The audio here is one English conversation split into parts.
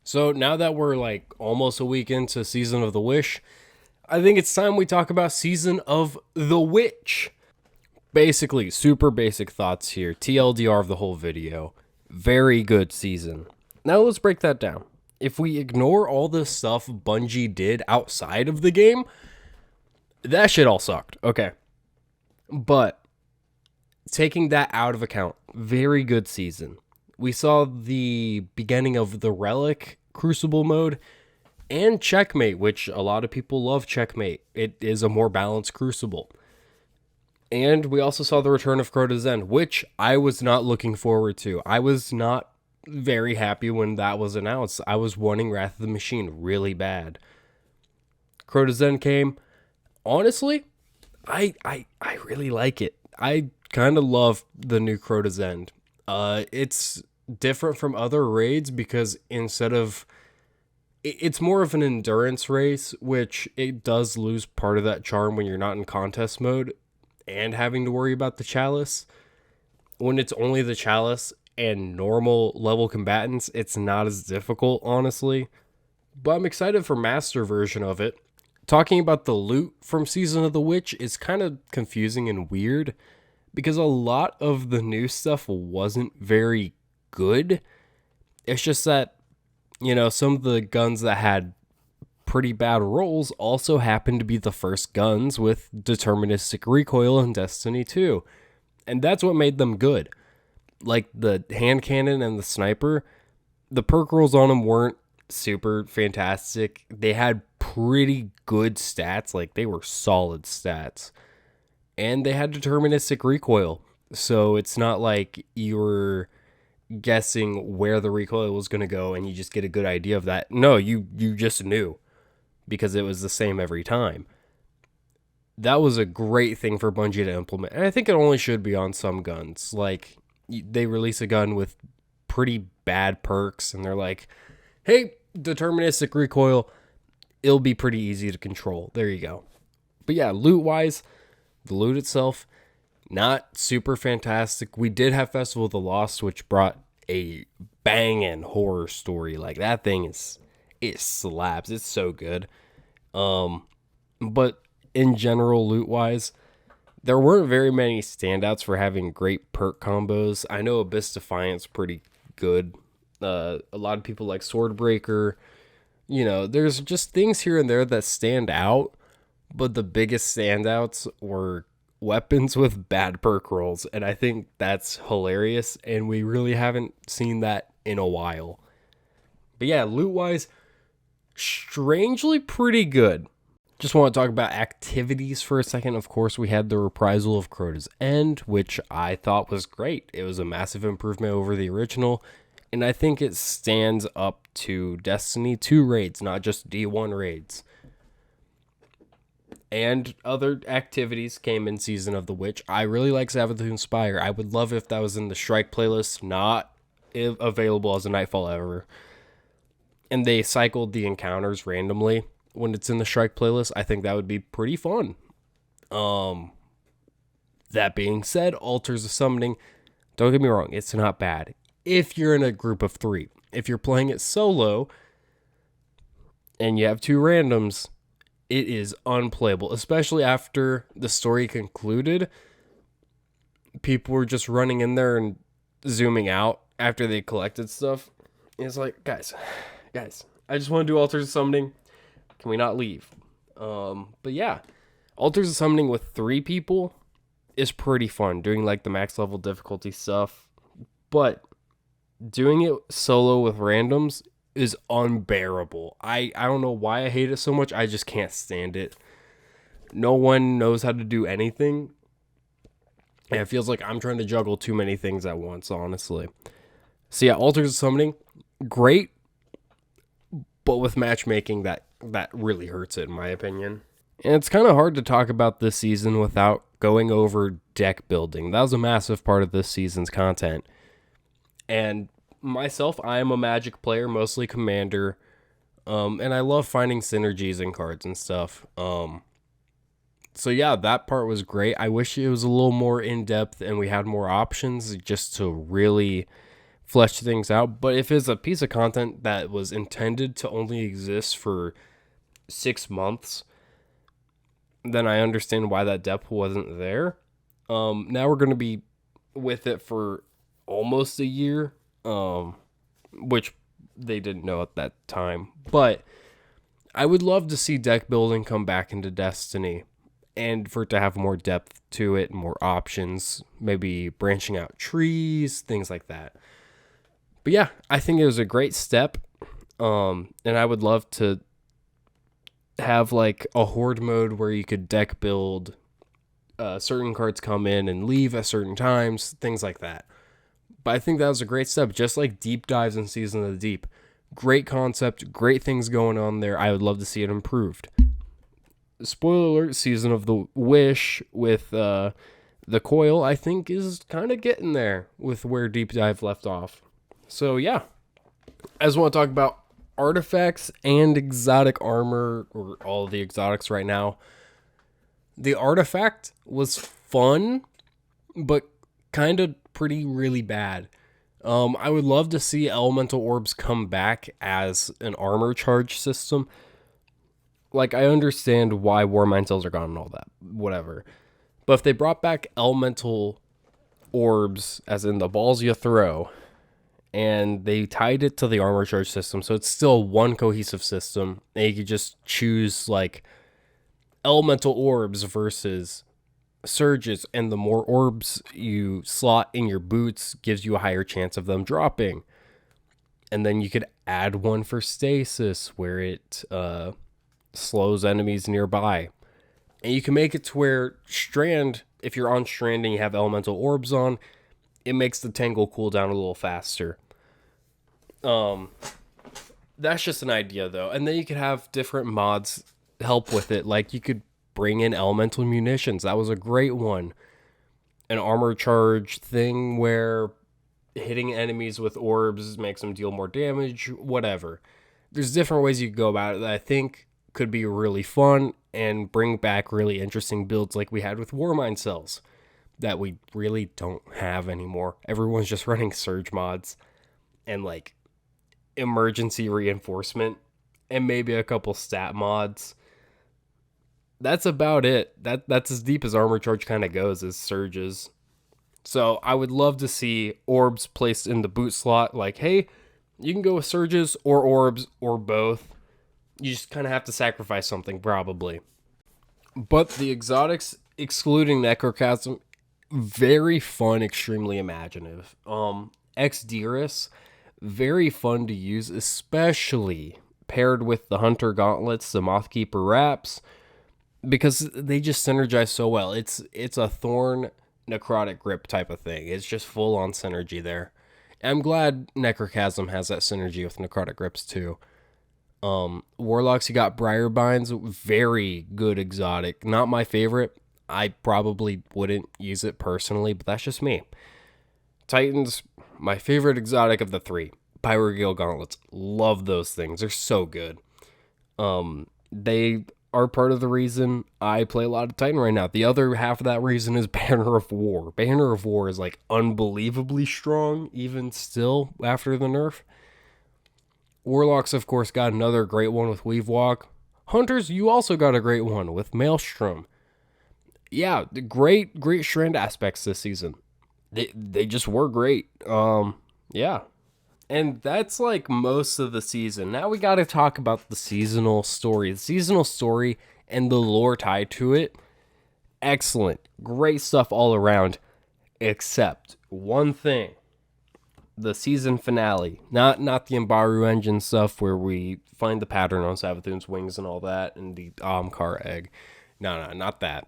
So now that we're like almost a week into Season of the Wish, I think it's time we talk about Season of the Witch. Basically, super basic thoughts here. TLDR of the whole video. Very good season. Now let's break that down. If we ignore all the stuff Bungie did outside of the game, that shit all sucked. Okay. But taking that out of account, very good season. We saw the beginning of the Relic Crucible mode and Checkmate, which a lot of people love Checkmate. It is a more balanced Crucible. And we also saw the return of Crota's End, which I was not looking forward to. I was not very happy when that was announced. I was wanting Wrath of the Machine really bad. Crota's End came. Honestly, I really like it. I kind of love the new Crota's End. It's different from other raids because instead of it's more of an endurance race, which it does lose part of that charm when you're not in contest mode and having to worry about the chalice. When it's only the chalice and normal level combatants, it's not as difficult, honestly. But I'm excited for master version of it. Talking about the loot from Season of the Witch is kind of confusing and weird because a lot of the new stuff wasn't very good. It's just that, some of the guns that had pretty bad rolls also happened to be the first guns with deterministic recoil in Destiny 2. And that's what made them good. Like the hand cannon and the sniper, the perk rolls on them weren't super fantastic. They had pretty good stats, like they were solid stats. And they had deterministic recoil. So it's not like you were guessing where the recoil was going to go and you just get a good idea of that. No, you just knew because it was the same every time. That was a great thing for Bungie to implement. And I think it only should be on some guns. Like, they release a gun with pretty bad perks, and they're like, hey, deterministic recoil, it'll be pretty easy to control. There you go. But yeah, loot-wise, the loot itself, not super fantastic. We did have Festival of the Lost, which brought a banging horror story. Like, that thing it slaps. It's so good. But in general, loot-wise, there weren't very many standouts for having great perk combos. I know Abyss Defiant's pretty good. A lot of people like Swordbreaker. There's just things here and there that stand out, but the biggest standouts were weapons with bad perk rolls, and I think that's hilarious, and we really haven't seen that in a while. But yeah, loot-wise, strangely pretty good. Just want to talk about activities for a second. Of course, we had the reprisal of Crota's End, which I thought was great. It was a massive improvement over the original, and I think it stands up to Destiny 2 raids, not just D1 raids. And other activities came in Season of the Witch. I really like Savathûn Spire. I would love if that was in the Strike playlist, not available as a Nightfall ever. And they cycled the encounters randomly when it's in the Strike playlist. I think that would be pretty fun. That being said, Altars of Summoning, don't get me wrong, it's not bad. If you're in a group of 3. If you're playing it solo and you have 2 randoms, it is unplayable, especially after the story concluded. People were just running in there and zooming out after they collected stuff. It's like, guys, I just want to do Altars of Summoning. Can we not leave? But yeah, Altars of Summoning with 3 people is pretty fun, doing like the max level difficulty stuff. But doing it solo with randoms is unbearable. I don't know why I hate it so much. I just can't stand it. No one knows how to do anything. And it feels like I'm trying to juggle too many things at once, honestly. So yeah, Altars of Summoning, great. But with matchmaking, that really hurts it, in my opinion. And it's kind of hard to talk about this season without going over deck building. That was a massive part of this season's content. And myself, I am a Magic player, mostly Commander, and I love finding synergies in cards and stuff. So yeah, that part was great. I wish it was a little more in-depth and we had more options just to really flesh things out. But if it's a piece of content that was intended to only exist for 6 months, then I understand why that depth wasn't there. Now we're going to be with it for almost a year, which they didn't know at that time. But I would love to see deck building come back into Destiny and for it to have more depth to it, more options, maybe branching out trees, things like that. But yeah, I think it was a great step. And I would love to have like a horde mode where you could deck build, certain cards come in and leave at certain times, things like that. But I think that was a great step, just like deep dives in Season of the Deep. Great concept, great things going on there. I would love to see it improved. Spoiler alert, Season of the Wish with the coil, I think, is kind of getting there with where Deep Dive left off. So yeah, I just want to talk about artifacts and exotic armor, or all of the exotics right now. The artifact was fun, but kind of pretty really bad. I would love to see elemental orbs come back as an armor charge system. Like, I understand why war mind cells are gone and all that, whatever. But if they brought back elemental orbs, as in the balls you throw, and they tied it to the armor charge system, so it's still one cohesive system, and you could just choose, like, elemental orbs versus surges, and the more orbs you slot in your boots gives you a higher chance of them dropping. And then you could add one for stasis, where it slows enemies nearby. And you can make it to where Strand, if you're on Strand and you have elemental orbs on, it makes the Tangle cool down a little faster. That's just an idea, though. And then you could have different mods help with it. Like, you could bring in elemental munitions. That was a great one. An armor charge thing where hitting enemies with orbs makes them deal more damage, whatever. There's different ways you could go about it that I think could be really fun and bring back really interesting builds like we had with Warmind cells that we really don't have anymore. Everyone's just running surge mods and like emergency reinforcement and maybe a couple stat mods. That's about it. That's as deep as armor charge kind of goes, is surges. So I would love to see orbs placed in the boot slot. Like, hey, you can go with surges or orbs or both. You just kind of have to sacrifice something, probably. But the exotics, excluding Necrochasm, very fun, extremely imaginative. Exdirus, very fun to use, especially paired with the Hunter Gauntlets, the Mothkeeper Wraps, because they just synergize so well. It's a Thorn Necrotic Grip type of thing. It's just full on synergy there. I'm glad Necrochasm has that synergy with Necrotic Grips too. Warlocks, you got Briarbinds, very good exotic. Not my favorite. I probably wouldn't use it personally, but that's just me. Titans, my favorite exotic of the three. Pyrogale Gauntlets. Love those things. They're so good. They are part of the reason I play a lot of Titan right now. The other half of that reason is Banner of War. Banner of War is like unbelievably strong, even still after the nerf. Warlocks, of course, got another great one with Weave Walk. Hunters, you also got a great one with Maelstrom. Yeah, great Strand aspects this season. They just were great. Yeah. And that's like most of the season. Now we got to talk about the seasonal story. The seasonal story and the lore tied to it. Excellent. Great stuff all around. Except one thing. The season finale. Not the Imbaru engine stuff where we find the pattern on Savathun's wings and all that. And the Amkar egg. No, not that.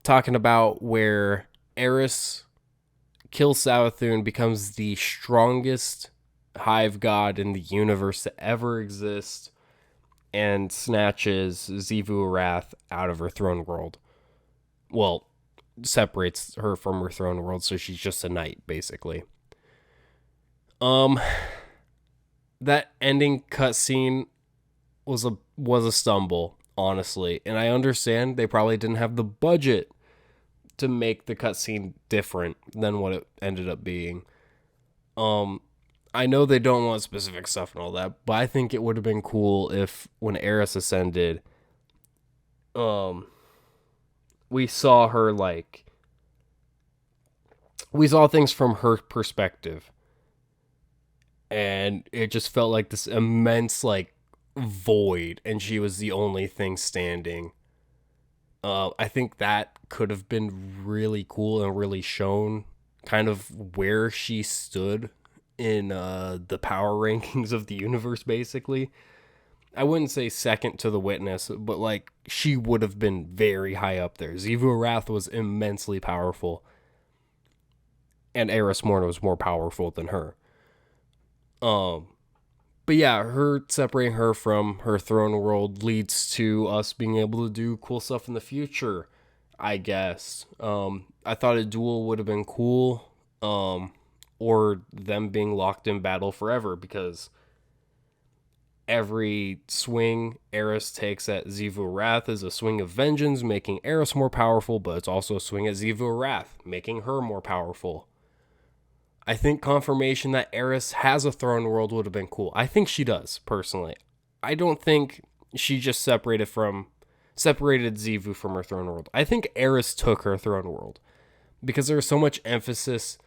Talking about where Eris kills Savathun, becomes the strongest hive god in the universe to ever exist, and snatches Xivu Arath out of her throne world. Well, separates her from her throne world, so she's just a knight, basically. That ending cutscene was a stumble, honestly, and I understand they probably didn't have the budget to make the cutscene different than what it ended up being. I know they don't want specific stuff and all that, but I think it would have been cool if when Eris ascended, we saw her like we saw things from her perspective, and it just felt like this immense like void, and she was the only thing standing. I think that could have been really cool and really shown kind of where she stood in the power rankings of the universe, basically. I wouldn't say second to the Witness, but like she would have been very high up there. Xivu Arath was immensely powerful, and Eris Morn was more powerful than her. But yeah, her separating her from her throne world leads to us being able to do cool stuff in the future, I guess. I thought a duel would have been cool, or them being locked in battle forever, because every swing Eris takes at Xivu Arath is a swing of vengeance, making Eris more powerful, but it's also a swing at Xivu Arath, making her more powerful. I think confirmation that Eris has a throne world would have been cool. I think she does, personally. I don't think she just separated Xivu from her throne world. I think Eris took her throne world, because there was so much emphasis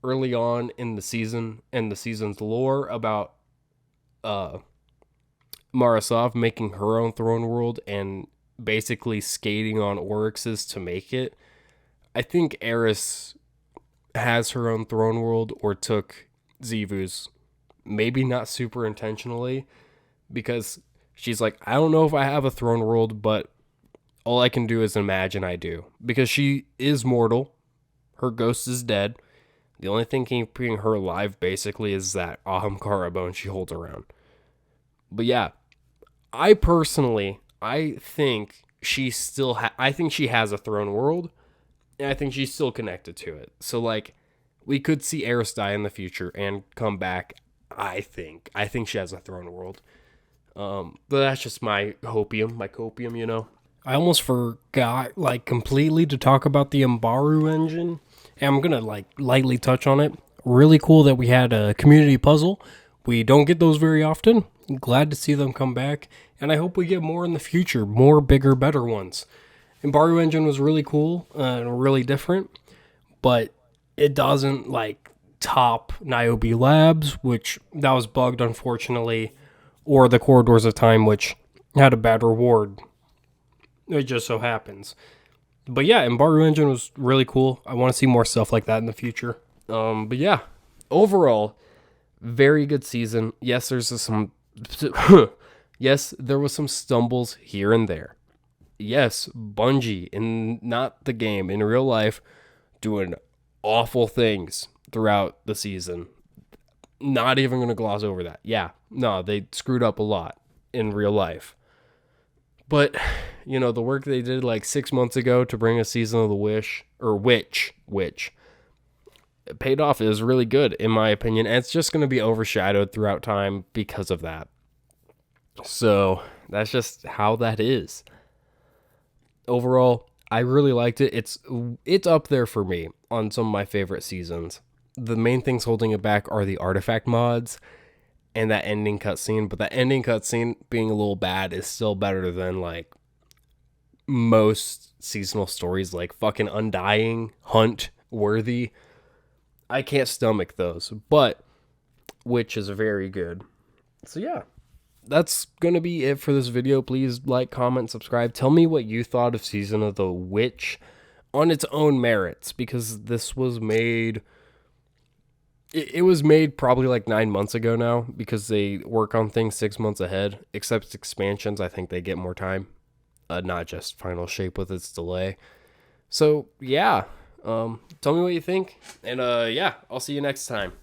early on in the season and the season's lore about Marasov making her own throne world and basically skating on Oryx's to make it. I think Eris has her own throne world, or took Xivu's, maybe not super intentionally, because she's like, I don't know if I have a throne world, but all I can do is imagine I do, because she is mortal. Her ghost is dead. The only thing keeping her alive basically is that Ahamkara bone she holds around. But yeah, I think she still I think she has a throne world, and I think she's still connected to it. So like, we could see Eris die in the future and come back. I think she has a throne world. But that's just my copium, you know. I almost forgot like completely to talk about the Mbaru engine, and I'm gonna like lightly touch on it. Really cool that we had a community puzzle. We don't get those very often. Glad to see them come back, and I hope we get more in the future, more bigger, better ones. Mbaru engine was really cool and really different, but it doesn't like top Niobe Labs, which that was bugged unfortunately, or the Corridors of Time, which had a bad reward. It just so happens. But yeah, Mbaru engine was really cool. I want to see more stuff like that in the future. But yeah, overall, very good season. Yes, there was some stumbles here and there. Yes, Bungie, in not the game, in real life, doing awful things throughout the season. Not even going to gloss over that. Yeah, no, they screwed up a lot in real life. But, you know, the work they did like 6 months ago to bring a season of the Witch, it paid off. It was really good, in my opinion. And it's just going to be overshadowed throughout time because of that. So, that's just how that is. Overall, I really liked it. It's up there for me on some of my favorite seasons. The main things holding it back are the artifact mods and that ending cutscene. But that ending cutscene being a little bad is still better than like most seasonal stories, like fucking Undying, Hunt, Worthy. I can't stomach those, but Witch is very good. So yeah. That's going to be it for this video. Please like, comment, subscribe. Tell me what you thought of Season of the Witch on its own merits, because this was made... It was made probably like 9 months ago now, because they work on things 6 months ahead. Except expansions, I think they get more time. Not just Final Shape with its delay. So, yeah. Tell me what you think. And, yeah, I'll see you next time.